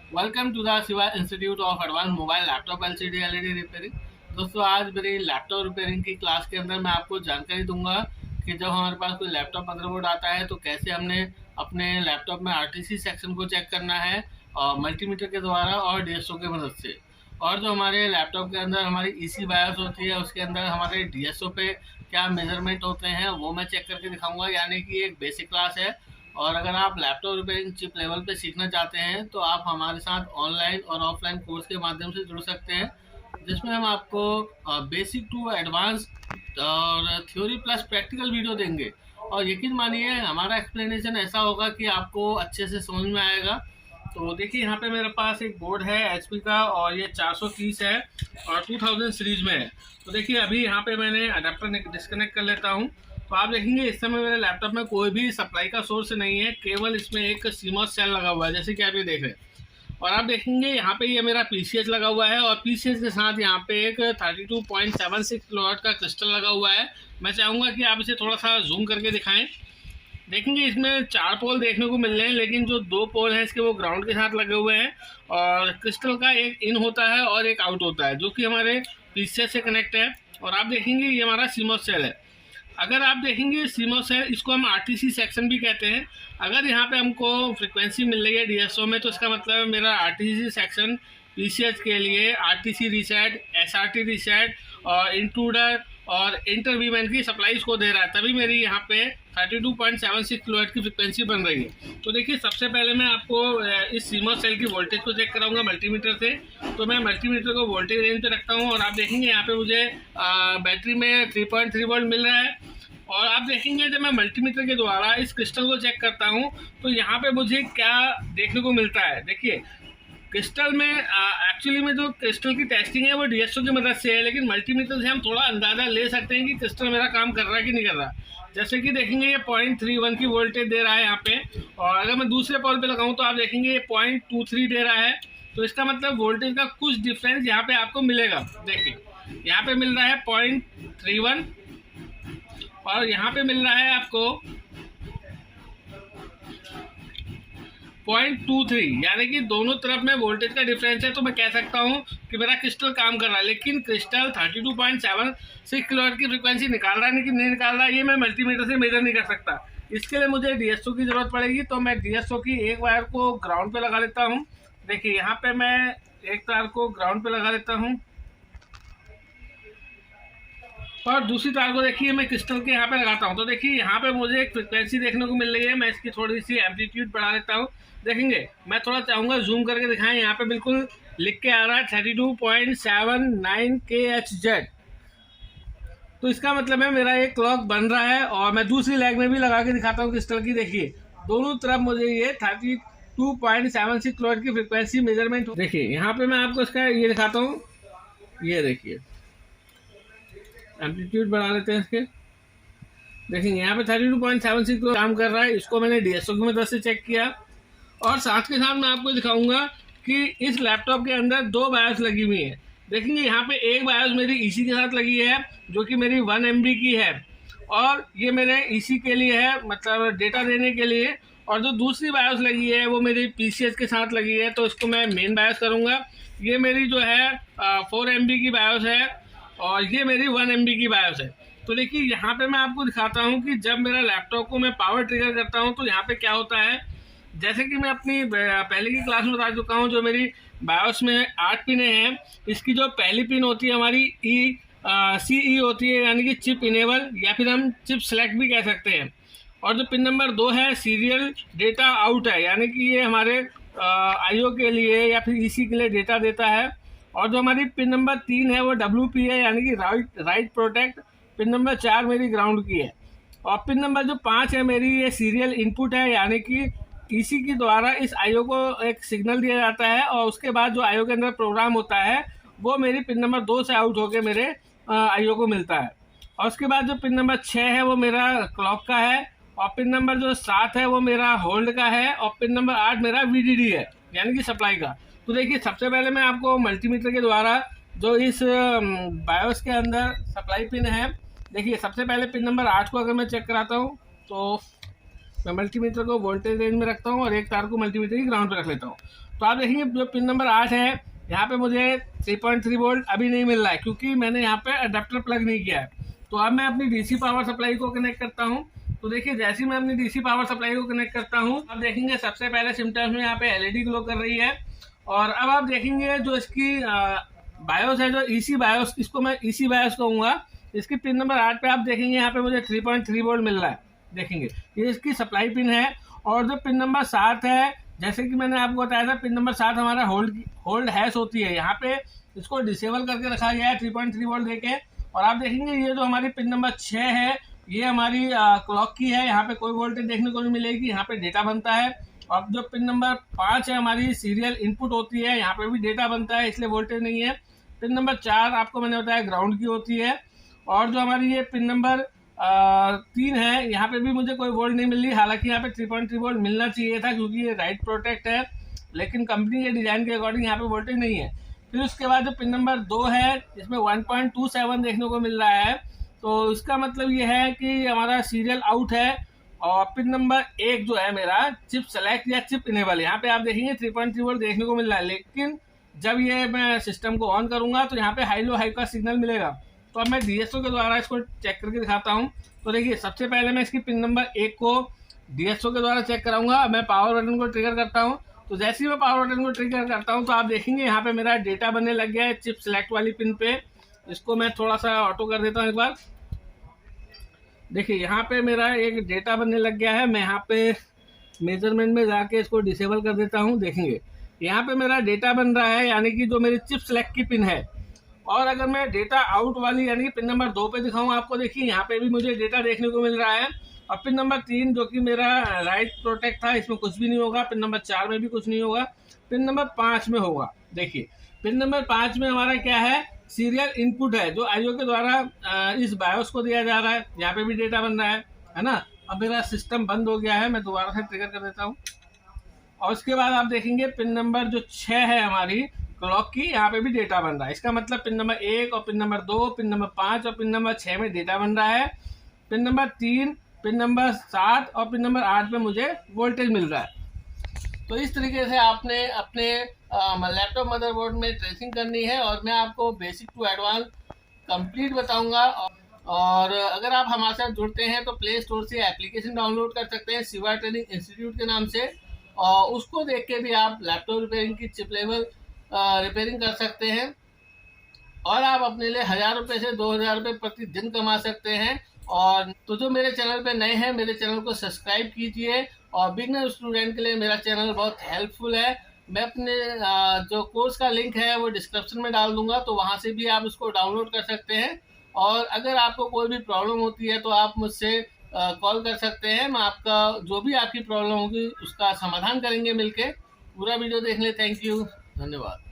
Welcome to the Shiva institute of advance mobile laptop LCD LED repairing. दोस्तों, आज मेरी laptop repairing की class के अंदर मैं आपको जानकारी दूंगा कि जब हमारे पास कोई लैपटॉप मदरबोर्ड आता है तो कैसे हमने अपने लैपटॉप में आरटीसी सेक्शन को चेक करना है और मल्टीमीटर के द्वारा और डीएसओ की मदद से। और जो हमारे लैपटॉप के अंदर हमारी ईसी बायोस होती है उसके अंदर हमारे डीएसओ पे क्या मेजरमेंट होते हैं वो मैं चेक करके दिखाऊंगा, यानी कि एक बेसिक क्लास है। और अगर आप लैपटॉप रिपेयरिंग चिप लेवल पे सीखना चाहते हैं तो आप हमारे साथ ऑनलाइन और ऑफलाइन कोर्स के माध्यम से जुड़ सकते हैं, जिसमें हम आपको बेसिक टू एडवांस और थ्योरी प्लस प्रैक्टिकल वीडियो देंगे। और यकीन मानिए हमारा एक्सप्लेनेशन ऐसा होगा कि आपको अच्छे से समझ में आएगा। तो देखिए, यहाँ पे मेरे पास एक बोर्ड है एचपी का और ये 430 है और 2000 सीरीज में है। तो देखिए, अभी यहाँ पे मैंने अडेप्टर डिस्कनेक्ट कर लेता हूँ। तो आप देखेंगे इस समय मेरे लैपटॉप में कोई भी सप्लाई का सोर्स नहीं है, केवल इसमें एक सीमॉस सेल लगा हुआ है, जैसे कि आप ये देख रहे हैं। और आप देखेंगे यहाँ पे ये मेरा पीसीएच लगा हुआ है और पीसीएच के साथ यहाँ पे एक 32.76 किलोवाट का क्रिस्टल लगा हुआ है। मैं चाहूँगा कि आप इसे थोड़ा सा जूम करके दिखाएं। देखेंगे इसमें 4 पोल देखने को मिल रहे हैं, लेकिन जो 2 पोल हैं इसके वो ग्राउंड के साथ लगे हुए हैं और क्रिस्टल का एक इन होता है और एक आउट होता है, जो कि हमारे पीसीएच से कनेक्ट है। और आप देखेंगे ये हमारा सीमॉस सेल है। अगर आप देखेंगे सीमॉस है, इसको हम आरटीसी सेक्शन भी कहते हैं। अगर यहाँ पे हमको फ्रिक्वेंसी मिल रही है डीएसओ में तो इसका मतलब है मेरा आरटीसी सेक्शन पीसीएच के लिए आरटीसी रीसेट, एसआरटी रीसेट और इंट्रूडर और इंटरवीमेंट की सप्लाई इसको दे रहा है, तभी मेरी यहाँ पे 32.76 किलोवाट की फ्रिक्वेंसी बन रही है। तो देखिए, सबसे पहले मैं आपको इस सीमॉस सेल की वोल्टेज को चेक कराऊंगा मल्टीमीटर से। तो मैं मल्टीमीटर को वोल्टेज रेंज पे रखता हूँ और आप देखेंगे यहाँ पे मुझे बैटरी में 3.3 वोल्ट मिल रहा है। और आप देखेंगे जब मैं मल्टीमीटर के द्वारा इस क्रिस्टल को चेक करता हूँ तो यहाँ पे मुझे क्या देखने को मिलता है। देखिए, क्रिस्टल में एक्चुअली में जो क्रिस्टल की टेस्टिंग है वो डीएसओ की मदद से है, लेकिन मल्टीमीटर से हम थोड़ा अंदाज़ा ले सकते हैं कि क्रिस्टल मेरा काम कर रहा है कि नहीं कर रहा। जैसे कि देखेंगे ये 0.31 की वोल्टेज दे रहा है यहाँ पे, और अगर मैं दूसरे पॉल पे लगाऊं तो आप देखेंगे ये 0.23 दे रहा है। तो इसका मतलब वोल्टेज का कुछ डिफरेंस यहाँ पे आपको मिलेगा। देखिए, यहाँ पे मिल रहा है 0.31 और यहाँ पे मिल रहा है आपको 0.23, यानी कि दोनों तरफ में वोल्टेज का डिफरेंस है। तो मैं कह सकता हूँ कि मेरा क्रिस्टल काम कर रहा है, लेकिन क्रिस्टल 32.76 किलोवाट की फ्रिक्वेंसी निकाल रहा है कि नहीं निकाल रहा है ये मैं मल्टीमीटर से मेजर नहीं कर सकता। इसके लिए मुझे डीएसओ की ज़रूरत पड़ेगी। तो मैं डीएसओ की एक वायर को ग्राउंड पे लगा लेता हूँ। देखिए, यहाँ पे मैं एक तार को ग्राउंड पे लगा लेता हूँ और दूसरी तार को देखिए मैं क्रिस्टल के यहाँ पे लगाता हूँ। तो देखिए, यहाँ पे मुझे एक फ्रिक्वेंसी देखने को मिल रही है। मैं इसकी थोड़ी सी एम्पलीट्यूड बढ़ा लेता हूँ। देखेंगे, मैं थोड़ा चाहूँगा जूम करके दिखाएं। यहाँ पे बिल्कुल लिख के आ रहा है 32.79 kHz। तो इसका मतलब है मेरा एक क्लॉक बन रहा है। और मैं दूसरी लेग में भी लगा के दिखाता हूँ क्रिस्टल की। देखिए, दोनों तरफ मुझे ये 32.76 किलोवाट की फ्रिक्वेंसी मेजरमेंट। देखिए, यहाँ पे मैं आपको इसका ये दिखाता हूँ। ये देखिए, एम्पलीट्यूड बढ़ा लेते हैं इसके। देखेंगे यहाँ पे 32.76 को काम कर रहा है। इसको मैंने डीएसओ की मदद से चेक किया। और साथ के साथ मैं आपको दिखाऊंगा कि इस लैपटॉप के अंदर 2 बायोस लगी हुई है। देखेंगे, यहाँ पे एक बायोस मेरी ईसी के साथ लगी है जो कि मेरी 1 MB की है और ये मेरे ईसी के लिए है, मतलब डेटा देने के लिए। और जो दूसरी बायोस लगी है वो मेरी पीसीएच के साथ लगी है, तो इसको मैं मेन बायोस करूँगा। ये मेरी जो है 4 MB की बायोस है और ये मेरी 1 MB की बायोस है। तो देखिए, यहाँ पे मैं आपको दिखाता हूँ कि जब मेरा लैपटॉप को मैं पावर ट्रिगर करता हूँ तो यहाँ पे क्या होता है। जैसे कि मैं अपनी पहले की क्लास में बता चुका हूँ, जो मेरी बायोस में 8 पिनें हैं, इसकी जो पहली पिन होती है हमारी CE होती है, यानी कि चिप इनेबल, या फिर हम चिप सेलेक्ट भी कह सकते हैं। और जो पिन नंबर 2 है सीरियल डेटा आउट है, यानी कि ये हमारे IO के लिए या फिर EC के लिए डेटा देता है। और जो हमारी पिन नंबर 3 है वो WP है, यानी कि राइट प्रोटेक्ट। पिन नंबर 4 मेरी ग्राउंड की है। और पिन नंबर जो 5 है मेरी ये सीरियल इनपुट है, यानी कि ईसी के द्वारा इस IO को एक सिग्नल दिया जाता है और उसके बाद जो IO के अंदर प्रोग्राम होता है वो मेरी पिन नंबर 2 से आउट होकर मेरे IO को मिलता है। और उसके बाद जो पिन नंबर 6 है वो मेरा क्लॉक का है और पिन नंबर जो 7 है वो मेरा होल्ड का है और पिन नंबर 8 मेरा VDD है, यानी कि सप्लाई का। तो देखिए, सबसे पहले मैं आपको मल्टीमीटर के द्वारा जो इस बायोस के अंदर सप्लाई पिन है, देखिए सबसे पहले पिन नंबर 8 को अगर मैं चेक कराता हूँ तो मैं मल्टीमीटर को वोल्टेज रेंज में रखता हूँ और एक तार को मल्टीमीटर की ग्राउंड पे रख लेता हूँ। तो आप देखेंगे जो पिन नंबर 8 है, यहाँ पे मुझे 3.3 वोल्ट अभी नहीं मिल रहा है क्योंकि मैंने यहाँ पे अडेप्टर प्लग नहीं किया है। तो अब मैं अपनी डीसी पावर सप्लाई को कनेक्ट करता हूँ। तो देखिए जैसे ही मैं अपनी डीसी पावर सप्लाई को कनेक्ट करता हूँ, अब देखेंगे सबसे पहले सिम्टम्स में यहाँ पे एलईडी ग्लो कर रही है। और अब आप देखेंगे जो इसकी बायोस है, जो ईसी बायोस, इसको मैं ईसी बायोस कहूँगा। इसकी पिन नंबर 8 पे आप देखेंगे यहाँ पे मुझे 3.3 वोल्ट मिल रहा है। देखेंगे ये इसकी सप्लाई पिन है। और जो पिन नंबर 7 है, जैसे कि मैंने आपको बताया था, पिन नंबर 7 हमारा होल्ड हैश होती है। यहाँ पे इसको डिसेबल करके रखा गया है 3.3 वोल्ट देके। और आप देखेंगे ये जो हमारी पिन नंबर 6 है, ये हमारी क्लॉक की है। यहाँ पे कोई वोल्टेज देखने को नहीं मिलेगी, यहाँ पे डेटा बनता है। और जो पिन नंबर 5 है हमारी सीरियल इनपुट होती है, यहाँ पे भी डेटा बनता है, इसलिए वोल्टेज नहीं है। पिन नंबर 4 आपको मैंने बताया ग्राउंड की होती है। और जो हमारी ये पिन नंबर 3 है, यहाँ पे भी मुझे कोई वोल्ट नहीं मिल रही। हालांकि यहाँ पे 3.3 वोल्ट मिलना चाहिए था क्योंकि ये राइट प्रोटेक्ट है, लेकिन कंपनी के डिजाइन के अकॉर्डिंग यहाँ पे वोल्टेज नहीं है। फिर उसके बाद जो पिन नंबर 2 है, इसमें 1.27 देखने को मिल रहा है। तो इसका मतलब ये है कि हमारा सीरियल आउट है। और पिन नंबर 1 जो है मेरा चिप सेलेक्ट या चिप इनेबल, यहाँ पे आप देखेंगे 3.3 वोल्ट देखने को मिल रहा है। लेकिन जब ये मैं सिस्टम को ऑन करूंगा तो यहाँ पे हाई लो हाई का सिग्नल मिलेगा। तो अब मैं डीएसओ के द्वारा इसको चेक करके दिखाता हूँ। तो देखिए सबसे पहले मैं इसकी पिन नंबर 1 को डीएसओ के द्वारा चेक कराऊंगा। मैं पावर बटन को ट्रिगर करता हूँ। तो जैसे ही मैं पावर बटन को ट्रिगर करता हूँ तो आप देखेंगे यहाँ पे मेरा डेटा बनने लग गया है चिप सेलेक्ट वाली पिन पे। इसको मैं थोड़ा सा ऑटो कर देता हूँ एक बार। देखिए यहाँ पे मेरा एक डेटा बनने लग गया है। मैं यहाँ पे मेजरमेंट में जाके इसको डिसेबल कर देता हूँ। देखेंगे यहाँ पे मेरा डेटा बन रहा है, यानी कि जो मेरी चिप सेलेक्ट की पिन है। और अगर मैं डेटा आउट वाली यानी कि पिन नंबर 2 पे दिखाऊँ आपको, देखिए यहाँ पे भी मुझे डेटा देखने को मिल रहा है। और पिन नंबर 3 जो कि मेरा राइट प्रोटेक्ट था, इसमें कुछ भी नहीं होगा। पिन नंबर 4 में भी कुछ नहीं होगा, पिन नंबर 5 में होगा। देखिए पिन नंबर 5 में हमारा क्या है, सीरियल इनपुट है जो आईओ के द्वारा इस बायोस को दिया जा रहा है। यहाँ पे भी डेटा बन रहा है ना। अब मेरा सिस्टम बंद हो गया है, मैं दोबारा से ट्रिगर कर देता हूँ। और उसके बाद आप देखेंगे पिन नंबर जो 6 है हमारी क्लॉक की, यहाँ पे भी डेटा बन रहा है। इसका मतलब पिन नंबर 1 और पिन नंबर 2, पिन नंबर 5 और पिन नंबर 6 में डेटा बन रहा है। पिन नंबर 3, पिन नंबर 7 और पिन नंबर 8 पे मुझे वोल्टेज मिल रहा है। तो इस तरीके से आपने अपने लैपटॉप मदरबोर्ड में ट्रेसिंग करनी है। और मैं आपको बेसिक टू एडवांस कंप्लीट बताऊंगा। और अगर आप हमारे साथ जुड़ते हैं तो प्ले स्टोर से एप्लीकेशन डाउनलोड कर सकते हैं शिवा ट्रेनिंग इंस्टीट्यूट के नाम से। और उसको देख के भी आप लैपटॉप रिपेयरिंग की चिप लेवल रिपेयरिंग कर सकते हैं। और आप अपने लिए 1000 रुपये से 2000 रुपये प्रतिदिन कमा सकते हैं। और तो जो मेरे चैनल पे नए हैं, मेरे चैनल को सब्सक्राइब कीजिए। और बिगनर स्टूडेंट के लिए मेरा चैनल बहुत हेल्पफुल है। मैं अपने जो कोर्स का लिंक है वो डिस्क्रिप्शन में डाल दूंगा, तो वहाँ से भी आप इसको डाउनलोड कर सकते हैं। और अगर आपको कोई भी प्रॉब्लम होती है तो आप मुझसे कॉल कर सकते हैं। मैं आपका जो भी आपकी प्रॉब्लम होगी उसका समाधान करेंगे मिलके। पूरा वीडियो देखने थैंक यू, धन्यवाद।